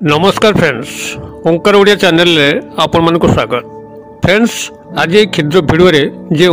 नमस्कार फ्रेंड्स, ओंकार ओडिया चैनल रे आपण मानको स्वागत। फ्रेंड्स, आज ये क्षुद्र वीडियो रे जो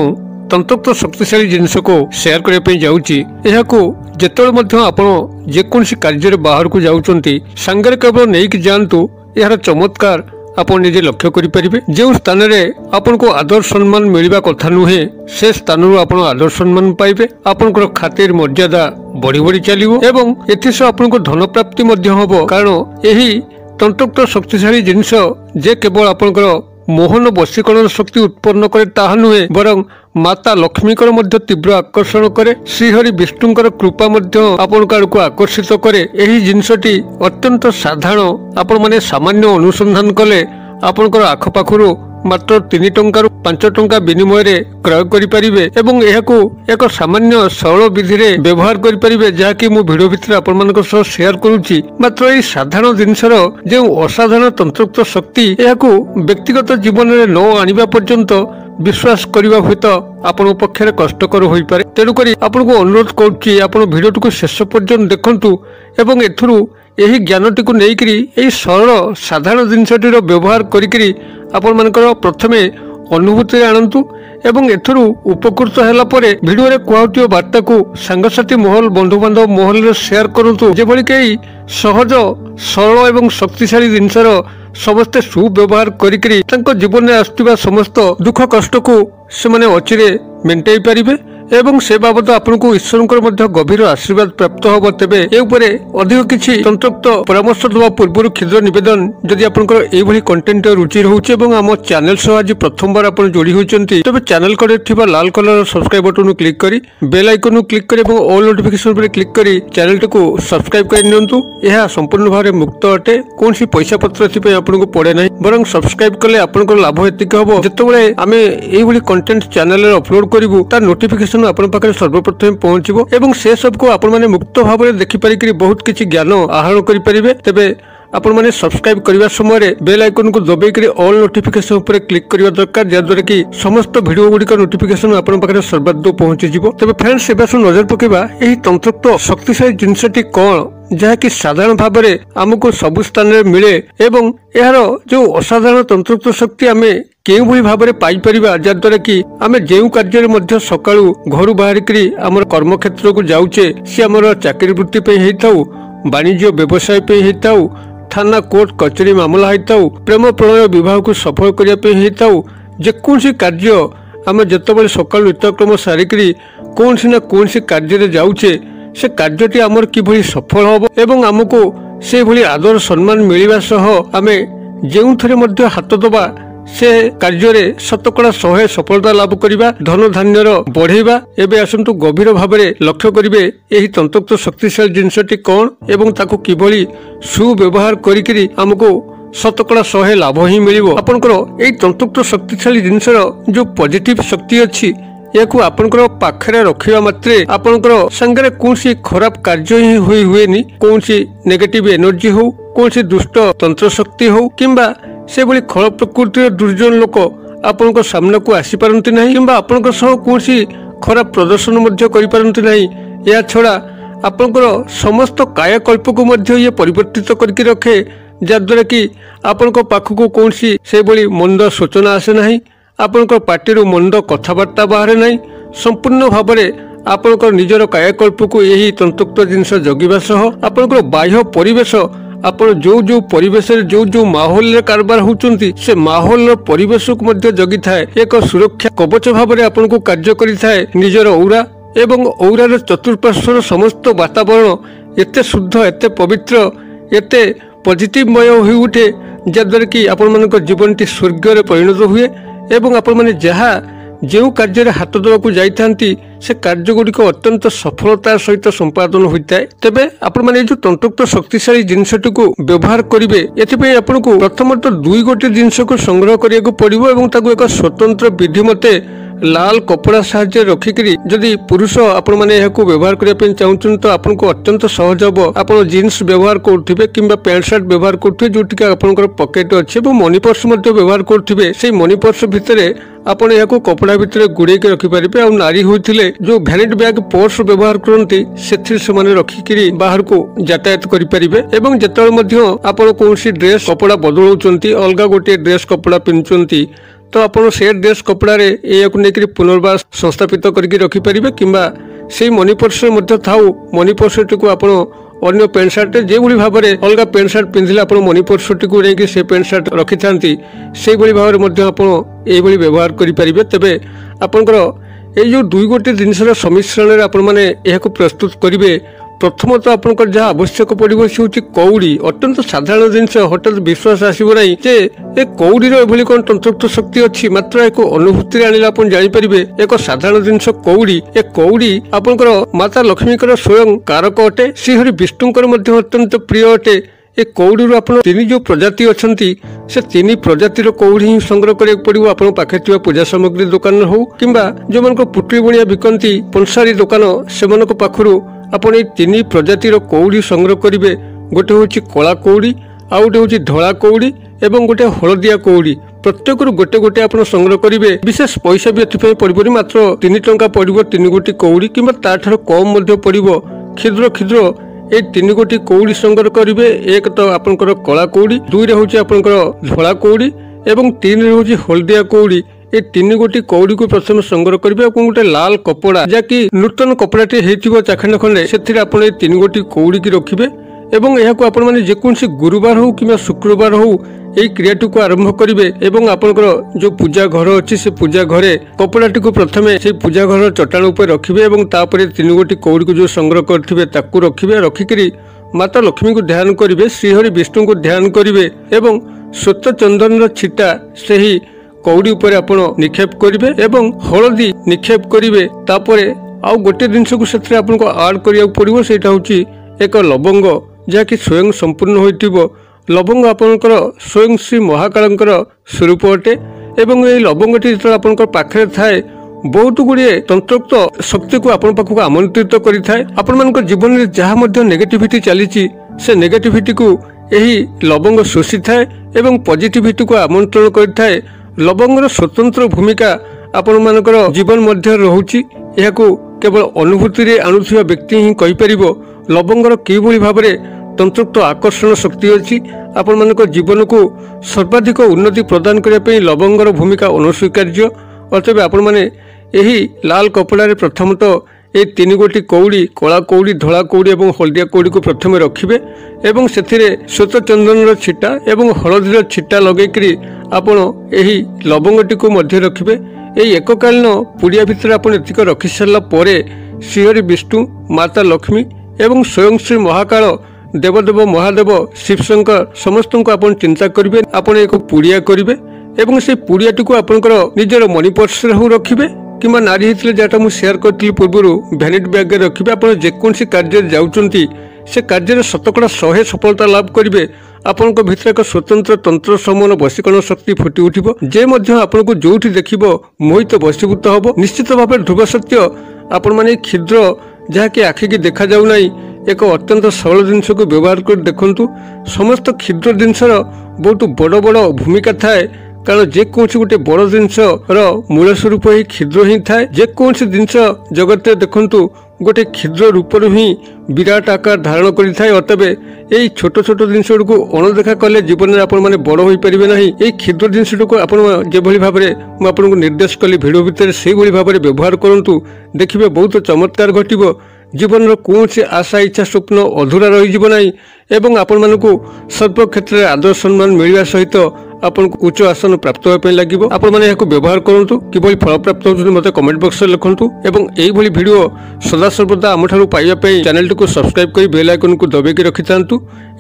तंत्रोक्त शक्तिशाली जिनस को शेयर करने पे जाउची, एहाकू जेतोल मध्य आपण जेकोनसी कार्य रे बाहर को जाउचंती संगरे केवल नहीं कि जानतु यार चमत्कार आपण निजे लक्ष्य करि परिबे। जो स्थान रे आपण को आदर सम्मान मिलवा कथा नुहे से स्थान रो आपण आदर सम्मान पाइबे। आपण को खातिर मर्यादा बढ़ी बढ़ी चलिबो एवं एथिस आपण को धन प्राप्ति मध्य होबो, कारण एही तंत्रोक्त शक्तिशाली जिनिस जे केवल आपण को मोहन वशीकरण शक्ति उत्पन्न करे ताहा नुहे, बरं माता लक्ष्मी कर मध्य तीव्र आकर्षण करे। श्रीहरि विष्णुकर कृपा मध्य आपण को आकर्षित करे। एही जिनसटी अत्यंत साधारण आपण माने सामान्य अनुसंधान कले आपण आखपाखु मात्र 3 टंका 5 टंका विनिमय रे क्रय करि परिबे एवं एहाकू एक सामान्य सरल विधि रे व्यवहार करि परिबे, जाकि मु वीडियो भितर आपण मानक सह शेयर करूची। मात्र एही साधारण जिनसर जे असाधारण तंत्रोक्त शक्ति एहाकू व्यक्तिगत जीवन रे न आनिबा पर्यंत विश्वास करबा हुत आपण पक्षरे कष्टकर होई पारे। तेनु करी आपण को अनुरोध करूची आपण वीडियो को शेष पर्यंत देखंतु एवं एथुरु यही ज्ञानटी को लेकर यही सरल साधारण जिनसटी व्यवहार करी आपण मानकर प्रथमे अनुभूति आणंतु एवं एथुरु उपकृत हैला परे वीडियो रे कुआउटियो वार्ता को सांगसाथी महल बंधु बांधव महल रे शेयर करंतु, जेबळी के सहज सरल एवं शक्तिशाली जिनसर समस्ते सुव्यवहार करी तांको जीवन में आसुवा समस्त दुख कष्ट को से माने अचिरे मेंटेई पारिबे एवं से बाबद आपको ईश्वर मध्य गभीर आशीर्वाद प्राप्त होब। तेबे ए उपरे अधिक किछि तंत्रोक्त परामर्श देवा पूर्व क्षुद्र निवेदन, जदि आपनकर एभली कंटेंट रुचि रहउछि एवं हम चैनल सह आज प्रथम बार आपण जोड़ी होचंती, तबे चैनल करे थिबा लाल कलर सब्सक्राइब बटन क्लिक करी बेल आइकन क्लिक करी एवं ऑल नोटिफिकेशन पर क्लिक करी चैनल को सब्सक्राइब कर नियंतु। यह संपूर्ण भाव मुक्त अटे, कोनसी पैसा पत्र एथि आपनको पड़े नहीं, बरं सब्सक्राइब कले आपनकर लाभ एतिक हबो। जेतेबेले आमे एभली कंटेंट चैनल रे अपलोड करिवु तार नोटिफिकेशन आपण पाखरे सर्वप्रथम पहुंचबो एवं से सब को आपण माने मुक्त भाव रे देखि पारि कि बहुत किछि ज्ञान आहरण करि परिबे। तेबे आपण माने सब्सक्राइब करबा समय रे बेल आइकन को दबाई करी ऑल नोटिफिकेशन ऊपर क्लिक करबा दरकार, जा द्वारा कि समस्त वीडियो गुडी का नोटिफिकेशन आपण पाखरे सर्वाधिक पहुंची जिवो। तबे फ्रेंड्स, एबा सु नजर पकेबा एही तंत्रोक्त शक्तिशाली जिनसटी कोन जहा कि साधारण भाव में आमको सबु स्थान में मिले एवं यार जो असाधारण तंत्रोक्त शक्ति आमे केउ भली भाव में पाई परिबा, जा द्वारा कि आमे जेउ कार्य रे मध्य सकाळु घरु बाहर करी हमर कर्म क्षेत्र को जाउचे, से हमर चाकरी वृत्ति पे हेताउ, वाणिज्य व्यवसाय पे हेताउ, थाना कोर्ट कचेरी मामला हेताउ, प्रेम प्रणय विवाह को सफल करिया पे हेताउ, जे कोनसी कार्य आमे जतबेले सकाळु नित्यक्रम सारिकरी कोनसी ना कोनसी कार्य रे जाउचे, से कार्यटी आमर किभली सफल होबो एवं आमको से भली आदर सम्मान मिलिबा सह आमे जेउ थरे मध्य हाथ दबा से कार्य रे शतकड़ा 100 सफलता लाभ करिबा, धन धान्यर बढ़ेबा। एबे आसंतु गभीर भाव में लक्ष्य करिवे एही तंत्रोक्त शक्तिशाली जिनसटी कोन एवं ताको किभली सुव्यवहार करिकरी आमको शतकड़ा 100 लाभ ही मिलिबो। आपनकर एही तंत्रोक्त शक्तिशाली जिनसर जो पॉजिटिव शक्ति अछि याकू आपनकर पाखरे रखिबा मात्रे आपनकर संगरे कोनसी खराब कार्य ही हुएनी, कोनसी नेगेटिव एनर्जी हो, कोनसी दुष्ट तंत्र शक्ति हो किंबा से भली खराब प्रकृतिर दुर्जन लोक आपनकर सामना को आसी पारंती नहीं किंबा आपनकर सह कोनसी खराब प्रदर्शन मध्य करि पारंती नहीं। या छडा आपनकर समस्त कायाकल्प को मध्य ये परिवर्तित करके रखे, जा द्वारा कि आपनकर पाखको कोनसी से भली मंद सूचना आसे नहीं, आपनकर पार्टी मंद कथबार्ता बाहर नहीं। संपूर्ण भाव में आपनकर निजर कायाकल्प को यही तंत्रोक्त जिनस जगिबा सह आपनकर बाह्य परिवेश आपण जो परिवेश जो जो माहौल रे कारबार होचंती से माहौल परिवेश को मध्य जगी थाए, एक सुरक्षा कवच भाव में आपन को कार्य करि थाए। निजर औरा एवं औरार चतुर्पार्श्वर समस्त वातावरण एते शुद्ध एते पवित्र एते पॉजिटिवमय होई उठे, जद्वारा कि आपण मानक जीवनटी स्वर्ग रे परिणत हुए एवं आपण माने जहा जो कार्य हाथ देवाक जाइथांती से कार्य गुड़िक अत्यंत सफलता सहित संपादन होता है। तेबे आपण माने जो तंत्रोक्त शक्तिशाली जिनसटी को व्यवहार करिवे, एथिपई आपनको प्रथमत 2 गोटे जिनस को संग्रह करिया को पड़िबो एवं ताको एक स्वतंत्र विधि मते लाल कपड़ा साहाय्य रखिकी जदि पुरुष आपण मैंने व्यवहार करने चाहूँ तो आपको अत्यंत सहज हम आप जीन्स व्यवहार करुवे कि पैंट सार्ट व्यवहार करुवे जो आपंकर पकेट अच्छे मनी पर्स व्यवहार करुवे से मनी पर्स भितर आपण यह कपड़ा भितर गुड़े रखिपारे। आ नारी होते जो भैनिटी बैग पर्स व्यवहार करती से रखिकी बाहर को यातायात करेंगे। जिते आप कौन ड्रेस कपड़ा बदलाउं अलग गोटे ड्रेस कपड़ा पिंधुंट तो आपड़ से ड्रेस कपड़े या पुनर्बार संस्थापित करके रखिपारे कि मनी पर्स थाऊ मनी पर्स टी आप अन्य पैंट सार्ट जो भाव में अलग पैंट सार्ट पिंधिले आप मनी पर्स टी से पैंट सार्ट रखि था से भाव में आप व्यवहार करेंगे। तेरे आपंकर ये दुई गोटे जिनसर सम्मिश्रण आप प्रस्तुत करेंगे। प्रथमतः आपंकर जहाँ आवश्यक पड़ो सी हूँ कौड़ी अत्यंत साधारण जिनस हठात विश्वास आसब ना जे कौड़ी एभली कौन तंत्रयुक्त शक्ति अच्छी मात्र एक अनुभूति आने आप जापर एक साधारण जिनस कौड़ी ए कौड़ी आपंकर माता लक्ष्मीकर स्वयं कारक अटे श्रीहरि विष्णुकर अत्यंत प्रिय अटे। ए कौड़ी आप तीन जो प्रजाति अच्छा से तीन प्रजातिर कौड़ी ही संग्रह करा पड़ो आप पाखे पूजा सामग्री दुकान हो कि जो मान पुटली बुणिया बिकती पंसारी दुकान से पाखु आपण ये तीन प्रजातिर कौड़ी संग्रह करेंगे। गोटे हूँ कला कौड़ी आ गोटे हूँ धला कौड़ी एवं गोटे हलदिया कौड़ी प्रत्येक गोटे गोटे आप संग्रह करेंगे। विशेष पैसा भी एथि पड़ोनी मात्र 3 टंका पड़ो 3 गोटी कौड़ी कि कम पड़ो क्षुद्र क्षुद्र ये 3 गोटी कौड़ी संग्रह करेंगे। एक तो आपंकर कला कौड़ी दुई हूँ आपंकर धला कौड़ी एवं 3 हूँ हलदिया कौड़ी ये 3 गोटी कौड़ी को प्रथम संग्रह करेंगे। गोटे लाल कपड़ा जहाँकि नूतन कपड़ाटे हो चाखंड खंडे से 3 गोटी कौड़ी की रखिए एवं यह आपण मैंने जेकोसी गुरुवार हो कि शुक्रवार हो यही क्रियाटी को आरंभ करेंगे। आपंकर जो पूजा घर अच्छी से पूजा घरे कपड़ाटी को प्रथम से पूजा घर चट्टाण उपर रखिए 3 गोटी कौड़ी को जो संग्रह करेंगे ताकू रखिए। रखिकी माता लक्ष्मी को ध्यान करेंगे श्रीहरि विष्णु को ध्यान करेंगे एवं श्वेत चंदन छिटा से ही कौड़ी उपर आपण निक्षेप करेंगे एवं हलदी निक्षेप करेंगे। तापर आउ गोटे जिनस को से आड करिया पड़ो से एक लवंग जहाँकि स्वयं संपूर्ण हो लवंग आपंकर स्वयं श्री महाकालंकर स्वरूप अटे एवं ये लवंगटी जो आपंकर पाखे थाए बहुत गुड़े तंत्रोक्त शक्ति को आपण पाखक आमंत्रित करें। आपण मान जीवन में जहाँ नेगेटिविटी चली से नेगेटिविटी को यही लवंग शोषि थाए एवं पॉजिटिविटी को आमंत्रण करें। लवंगर स्वतंत्र भूमिका आपण मानकर जीवन मध्य रहुची यह केवल अनुभूति आणुवा व्यक्ति ही कहीपर लवंगर किभली भाव में तंत्रोक्त आकर्षण शक्ति अच्छी आपण मान जीवन को सर्वाधिक उन्नति प्रदान करने लवंगर भूमिका अनस्वीकार्य। अतएव आपण मैंने यही लाल कपड़ा प्रथमतः ये 3 गोटी कौड़ी कला कौड़ी धला कौड़ी और हलदिया कौड़ी को प्रथम रखिए एवं से श्वेत चंदन छिटा एवं हलदीर छिटा लगेकरी आपण यही लवंगटी को मध्य रखिए। यही एककालीन पुड़िया भितर आप रखि सारा पर श्रीहरि विष्णु माता लक्ष्मी एवं स्वयं श्री महाकाल देवदेव महादेव शिवशंकर समस्त को आप चिंता करेंगे। आप एक पुड़िया करेंगे एवं से पुड़ियाटी को आपंकर निजर मनी पर्स रखिए कि नारी होते जहाँ मुझे सेयार करी पूर्व भैनिटी बैग रखिए। आप जेकोसी कार्य जाऊँगी से कार्य शतकड़ा 100 सफलता लाभ करेंगे। आपण भीतर एक स्वतंत्र तंत्र समन वशीकरण शक्ति फुटी उठिब जे आपन को जो देखिब मोहित वशीभूत हम। निश्चित भाव ध्रुव सत्य आपण मैंने क्षुद्र जहाँकि आखिकी देखा जाऊ ना एक अत्यंत सरल जिनस को व्यवहार कर देखु। समस्त क्षुद्र जिनसर बहुत बड़ बड़ भूमिका थाए कारण जेकोसी गोटे बड़ जिनस मूल स्वरूप ही क्षुद्र ही थाए। जेकोसी जिनस जगत देखु गोटे क्षुद्र रूप ही विराट आकार धारण करें। अतएव यही छोट छोट जिनस गुड़ को अणदेखा कले जीवन में आपण मैंने बड़ हो पारे ना। यही क्षुद्र जिनस को आपली भाव में मुझे निर्देश कली भिड भितर से भाव में व्यवहार करूँ देखिए बहुत चमत्कार घटव। जीवन कौन से आशा इच्छा स्वप्न अधूरा रही एवं आपण मानक सर्व क्षेत्र में आदर सम्मान मिलवा सहित आपन उच्च आसन प्राप्त होगा लगे। आपण मैंने व्यवहार करूँ किभली फल प्राप्त होती मत कमेंट बॉक्स में लिखुँ एवं यही वीडियो सदा सर्वदा आम ठारू पाइबापी चैनल को सब्सक्राइब कर बेल आइकन को दबाई रखि था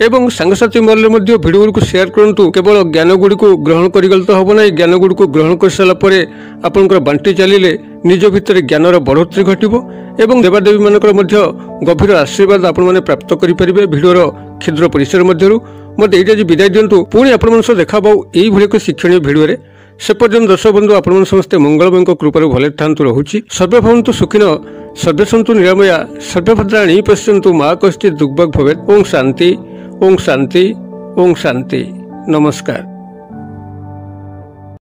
एवं सांगसाथी मल्ले वीडियो को शेयर करूँ। केवल ज्ञान गुड़ी को ग्रहण करगले तो हम ना ज्ञान गुड़ी को ग्रहण कर सारापर आपंकर बांटी चलिए निज भितर ज्ञानर बढ़ोतरी घटव एवं देवादेवी मानकर गभीर आशीर्वाद आपण मैंने प्राप्त करेंगे। भिडियोर क्षुद्र परिसर मध्य मत ये विदाय दिंतु पुणी आपण देखा यही एक शिक्षणीय भिडियो। से पर्यंत दर्शक बंधु आपण समस्ते मंगलमय कृपार भले था रोचे सर्वे भवन्तु सुखिन सर्वे सन्तु निरामया सर्वे भद्राणि पश्यन्तु मा कश्चित् दुर्भग भवेत्। ओम शांति ओम शांति ओम शांति। नमस्कार।